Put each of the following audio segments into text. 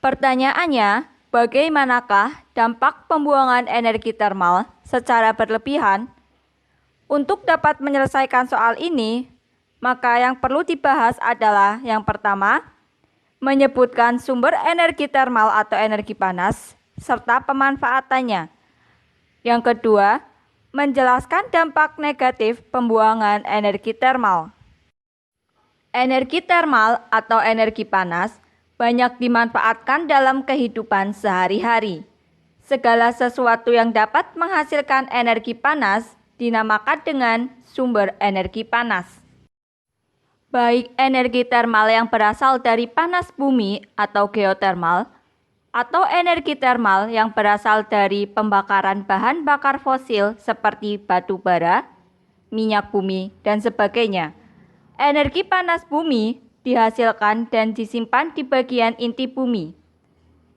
Pertanyaannya, bagaimanakah dampak pembuangan energi termal secara berlebihan? Untuk dapat menyelesaikan soal ini, maka yang perlu dibahas adalah yang pertama, menyebutkan sumber energi termal atau energi panas, serta pemanfaatannya. Yang kedua, menjelaskan dampak negatif pembuangan energi termal. Energi termal atau energi panas banyak dimanfaatkan dalam kehidupan sehari-hari. Segala sesuatu yang dapat menghasilkan energi panas dinamakan dengan sumber energi panas. Baik energi termal yang berasal dari panas bumi atau geotermal, atau energi termal yang berasal dari pembakaran bahan bakar fosil seperti batu bara, minyak bumi, dan sebagainya. Energi panas bumi dihasilkan dan disimpan di bagian inti bumi.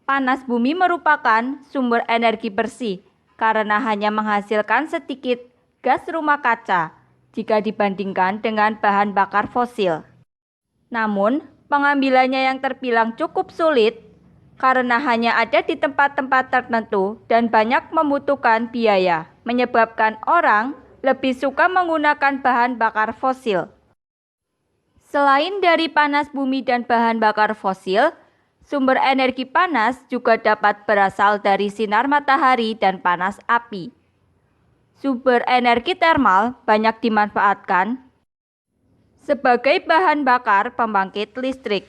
Panas bumi merupakan sumber energi bersih karena hanya menghasilkan sedikit gas rumah kaca jika dibandingkan dengan bahan bakar fosil. Namun, pengambilannya yang terbilang cukup sulit karena hanya ada di tempat-tempat tertentu dan banyak membutuhkan biaya, menyebabkan orang lebih suka menggunakan bahan bakar fosil. Selain dari panas bumi dan bahan bakar fosil, sumber energi panas juga dapat berasal dari sinar matahari dan panas api. Sumber energi termal banyak dimanfaatkan sebagai bahan bakar pembangkit listrik.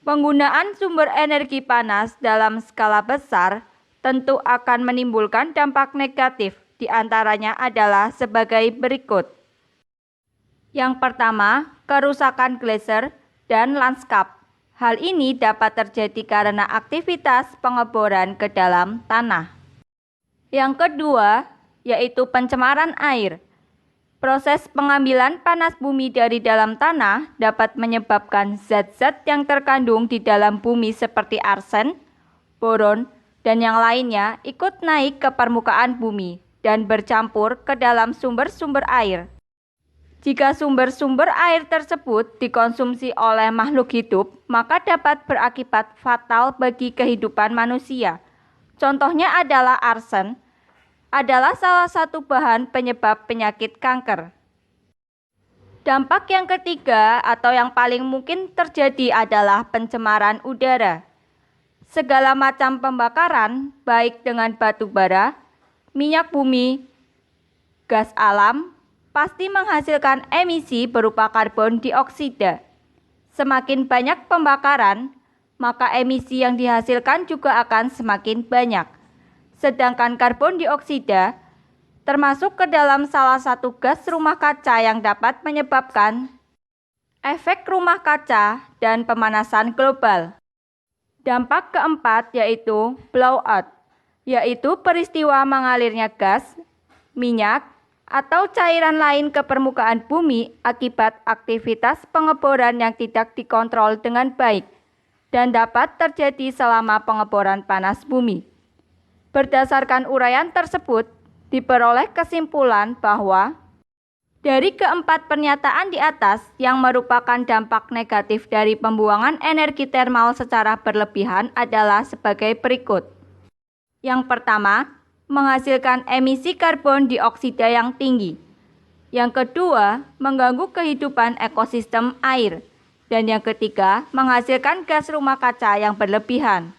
Penggunaan sumber energi panas dalam skala besar tentu akan menimbulkan dampak negatif, di antaranya adalah sebagai berikut. Yang pertama, kerusakan glaser dan lanskap. Hal ini dapat terjadi karena aktivitas pengeboran ke dalam tanah. Yang kedua, yaitu pencemaran air. Proses pengambilan panas bumi dari dalam tanah dapat menyebabkan zat-zat yang terkandung di dalam bumi seperti arsen, boron, dan yang lainnya ikut naik ke permukaan bumi dan bercampur ke dalam sumber-sumber air. Jika sumber-sumber air tersebut dikonsumsi oleh makhluk hidup, maka dapat berakibat fatal bagi kehidupan manusia. Contohnya adalah arsen, adalah salah satu bahan penyebab penyakit kanker. Dampak yang ketiga atau yang paling mungkin terjadi adalah pencemaran udara. Segala macam pembakaran, baik dengan batu bara, minyak bumi, gas alam, pasti menghasilkan emisi berupa karbon dioksida. Semakin banyak pembakaran, maka emisi yang dihasilkan juga akan semakin banyak. Sedangkan karbon dioksida termasuk ke dalam salah satu gas rumah kaca yang dapat menyebabkan efek rumah kaca dan pemanasan global. Dampak keempat yaitu blowout, yaitu peristiwa mengalirnya gas, minyak, atau cairan lain ke permukaan bumi akibat aktivitas pengeboran yang tidak dikontrol dengan baik dan dapat terjadi selama pengeboran panas bumi. Berdasarkan uraian tersebut, diperoleh kesimpulan bahwa dari keempat pernyataan di atas yang merupakan dampak negatif dari pembuangan energi termal secara berlebihan adalah sebagai berikut. Yang pertama, menghasilkan emisi karbon dioksida yang tinggi. Yang kedua, mengganggu kehidupan ekosistem air. Dan yang ketiga, menghasilkan gas rumah kaca yang berlebihan.